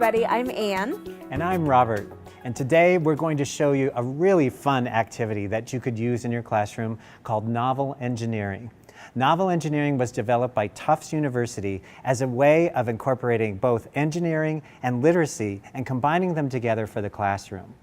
everybody, I'm Anne. And I'm Robert. And today we're going to show you a really fun activity that you could use in your classroom called novel engineering. Novel engineering was developed by Tufts University as a way of incorporating both engineering and literacy and combining them together for the classroom.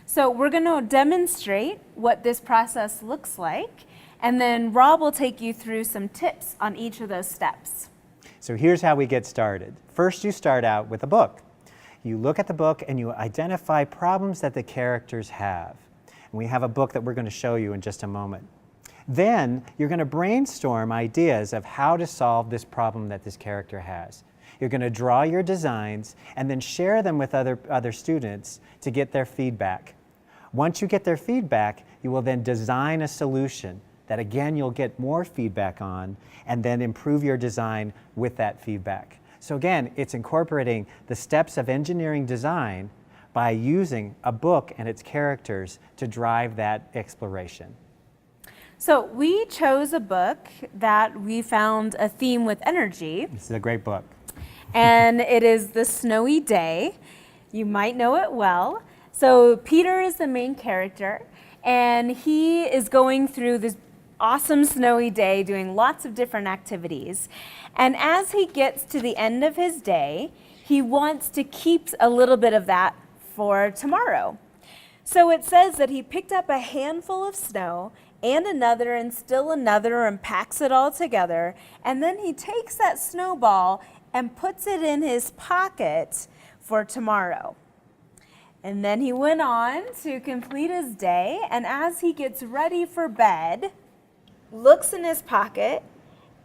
So we're going to demonstrate what this process looks like, and then Rob will take you through some tips on each of those steps. So here's how we get started. First, you start out with a book. You look at the book and you identify problems that the characters have. And we have a book that we're going to show you in just a moment. Then you're going to brainstorm ideas of how to solve this problem that this character has. You're going to draw your designs and then share them with other students to get their feedback. Once you get their feedback, you will then design a solution that again you'll get more feedback on and then improve your design with that feedback. So again, it's incorporating the steps of engineering design by using a book and its characters to drive that exploration. So we chose a book that we found a theme with energy. This is a great book. And it is The Snowy Day. You might know it well. So Peter is the main character, and he is going through this awesome snowy day doing lots of different activities. And as he gets to the end of his day, he wants to keep a little bit of that for tomorrow. So it says that he picked up a handful of snow and another and still another and packs it all together. And then he takes that snowball and puts it in his pocket for tomorrow. And then he went on to complete his day, and as he gets ready for bed, looks in his pocket,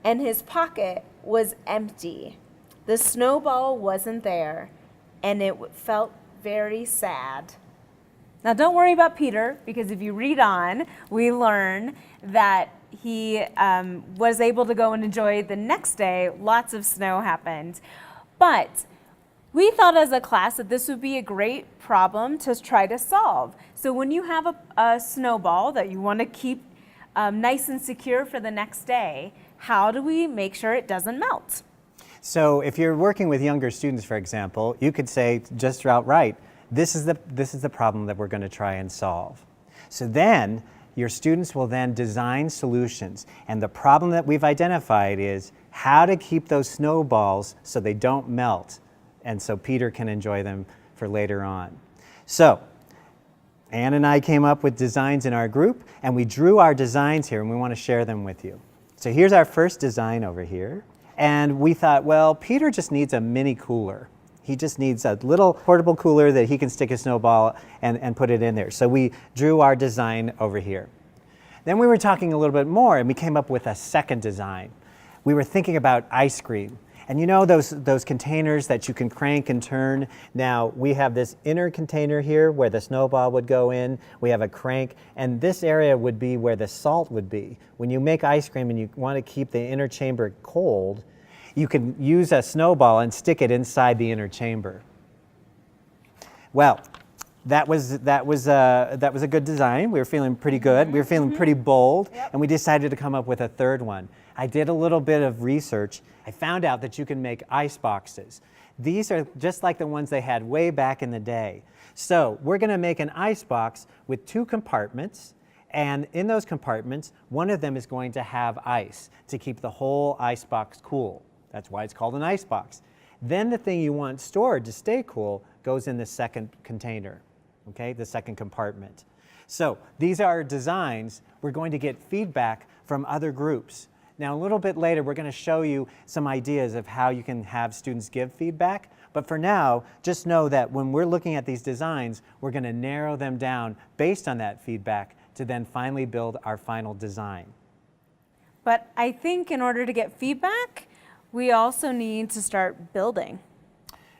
and his pocket was empty. The snowball wasn't there, and it felt very sad. Now don't worry about Peter, because if you read on, we learn that he was able to go and enjoy the next day. Lots of snow happened. But we thought as a class that this would be a great problem to try to solve. So when you have a snowball that you want to keep nice and secure for the next day, how do we make sure it doesn't melt? So if you're working with younger students, for example, you could say just outright, this is the problem that we're going to try and solve. So then your students will then design solutions, and the problem that we've identified is how to keep those snowballs so they don't melt, and so Peter can enjoy them for later on. So Anne and I came up with designs in our group, and we drew our designs here, and we want to share them with you. So here's our first design over here, and we thought, well, Peter just needs a mini cooler. He just needs a little portable cooler that he can stick a snowball and put it in there. So we drew our design over here. Then we were talking a little bit more, and we came up with a second design. We were thinking about ice cream. And you know those containers that you can crank and turn? Now, we have this inner container here where the snowball would go in. We have a crank, and this area would be where the salt would be. When you make ice cream and you want to keep the inner chamber cold, you can use a snowball and stick it inside the inner chamber. Well, that was a good design. We were feeling pretty good. We were feeling pretty bold, and we decided to come up with a third one. I did a little bit of research. I found out that you can make ice boxes. These are just like the ones they had way back in the day. So we're going to make an ice box with 2 compartments, and in those compartments, one of them is going to have ice to keep the whole ice box cool. That's why it's called an ice box. Then the thing you want stored to stay cool goes in the second container, okay, the second compartment. So these are our designs. We're going to get feedback from other groups. Now, a little bit later, we're going to show you some ideas of how you can have students give feedback. But for now, just know that when we're looking at these designs, we're going to narrow them down based on that feedback to then finally build our final design. But I think in order to get feedback, we also need to start building.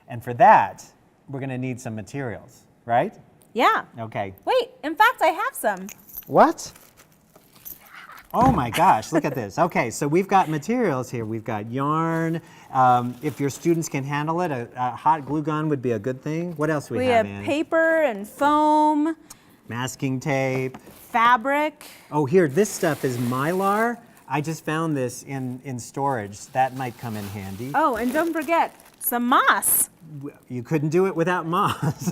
And for that, we're going to need some materials, right? Yeah. Okay. Wait, in fact, I have some. What? Oh my gosh, look at this. Okay, so we've got materials here. We've got yarn. If your students can handle it, a hot glue gun would be a good thing. What else we have, We have Ann? paper and foam. Masking tape. Fabric. Oh, here, this stuff is Mylar. I just found this in storage. That might come in handy. Oh, and don't forget, some moss. you couldn't do it without moms.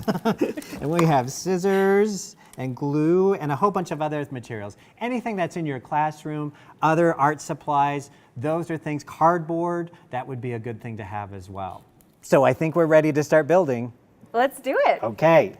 And we have scissors and glue and a whole bunch of other materials. Anything that's in your classroom, other art supplies, those are things, cardboard, that would be a good thing to have as well. So I think we're ready to start building. Let's do it. Okay.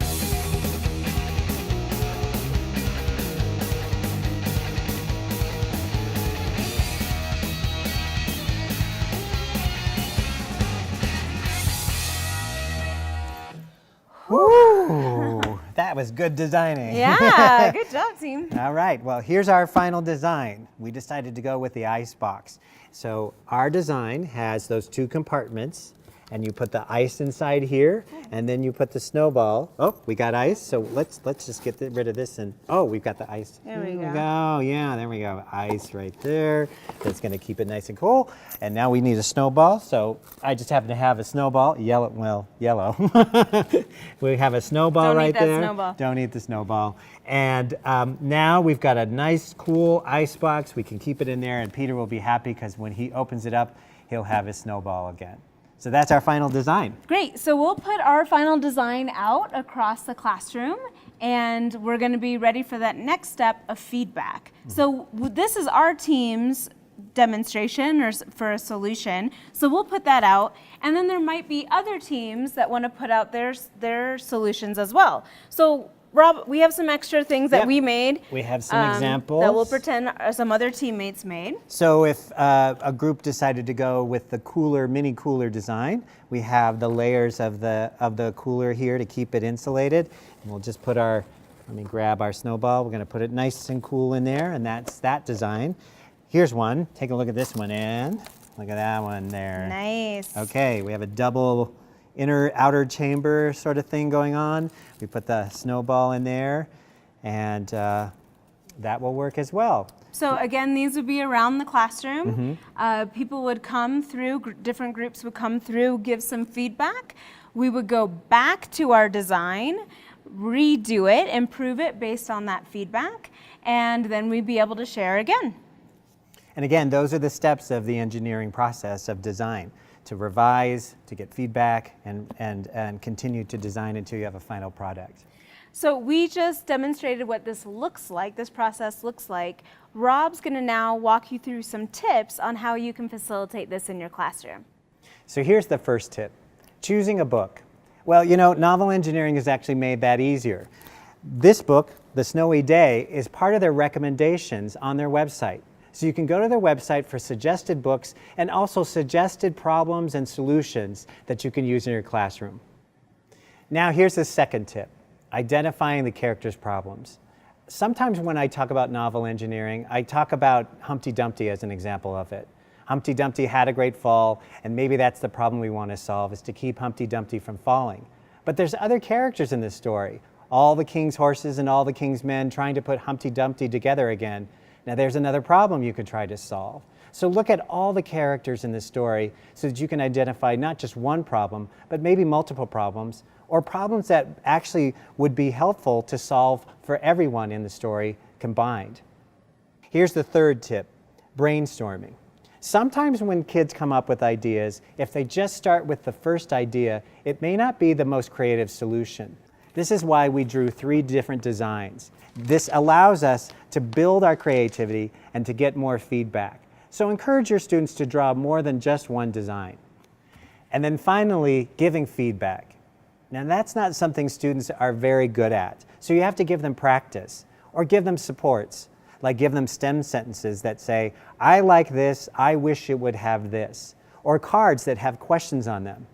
Ooh, that was good designing. Yeah, good job, team. All right, well, here's our final design. We decided to go with the ice box. So our design has those two compartments, and you put the ice inside here, and then you put the snowball. Oh, we got ice, so let's just get rid of this, and oh, we've got the ice. There we go. Yeah, there we go. Ice right there. That's gonna keep it nice and cool. And now we need a snowball, so I just happen to have a snowball, yellow. We have a snowball right there. Don't eat that snowball. Don't eat the snowball. And now we've got a nice, cool ice box. We can keep it in there, and Peter will be happy because when he opens it up, he'll have his snowball again. So that's our final design. Great, so we'll put our final design out across the classroom, and we're gonna be ready for that next step of feedback. So this is our team's demonstration or for a solution, so we'll put that out, and then there might be other teams that wanna put out their solutions as well. So Rob, we have some extra things that Yep. we made. We have some examples. That we'll pretend some other teammates made. So if a group decided to go with the cooler, mini cooler design, we have the layers of the cooler here to keep it insulated. And we'll just put let me grab our snowball. We're gonna put it nice and cool in there, and that's that design. Here's one. Take a look at this one, and look at that one there. Nice. Okay, we have a double outer chamber sort of thing going on. We put the snowball in there, and that will work as well. So again, these would be around the classroom. People would come through, different groups would come through, give some feedback. We would go back to our design, redo it, improve it based on that feedback, and then we'd be able to share again. And again, those are the steps of the engineering process of design: to revise, to get feedback, and continue to design until you have a final product. So we just demonstrated what this looks like, this process looks like. Rob's gonna now walk you through some tips on how you can facilitate this in your classroom. So here's the first tip: choosing a book. Well, you know, Novel Engineering has actually made that easier. This book, The Snowy Day, is part of their recommendations on their website. So you can go to their website for suggested books and also suggested problems and solutions that you can use in your classroom. Now here's the second tip: identifying the characters' problems. Sometimes when I talk about novel engineering, I talk about Humpty Dumpty as an example of it. Humpty Dumpty had a great fall, and maybe that's the problem we want to solve, is to keep Humpty Dumpty from falling. But there's other characters in this story. All the king's horses and all the king's men trying to put Humpty Dumpty together again. Now there's another problem you could try to solve. So look at all the characters in this story so that you can identify not just one problem, but maybe multiple problems, or problems that actually would be helpful to solve for everyone in the story combined. Here's the third tip: brainstorming. Sometimes when kids come up with ideas, if they just start with the first idea, it may not be the most creative solution. This is why we drew 3 different designs. This allows us to build our creativity and to get more feedback. So encourage your students to draw more than just one design. And then finally, giving feedback. Now that's not something students are very good at, so you have to give them practice or give them supports, like give them STEM sentences that say, "I like this, I wish it would have this," or cards that have questions on them.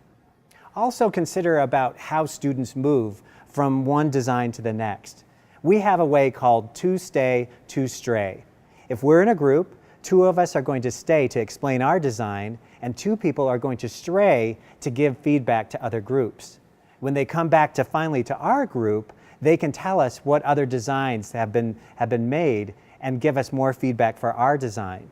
Also consider about how students move from one design to the next. We have a way called 2 stay, 2 stray. If we're in a group, 2 of us are going to stay to explain our design, and 2 people are going to stray to give feedback to other groups. When they come back finally to our group, they can tell us what other designs have been made and give us more feedback for our design.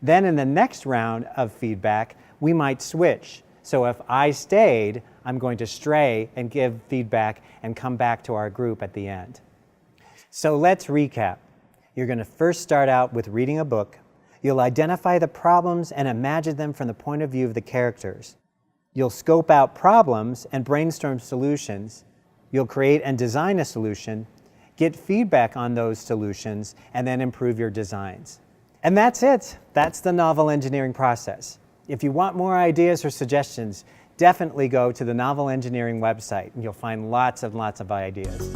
Then in the next round of feedback, we might switch. So if I stayed, I'm going to stray and give feedback and come back to our group at the end. So let's recap. You're going to first start out with reading a book. You'll identify the problems and imagine them from the point of view of the characters. You'll scope out problems and brainstorm solutions. You'll create and design a solution, get feedback on those solutions, and then improve your designs. And that's it. That's the novel engineering process. If you want more ideas or suggestions, definitely go to the Novel Engineering website, and you'll find lots and lots of ideas.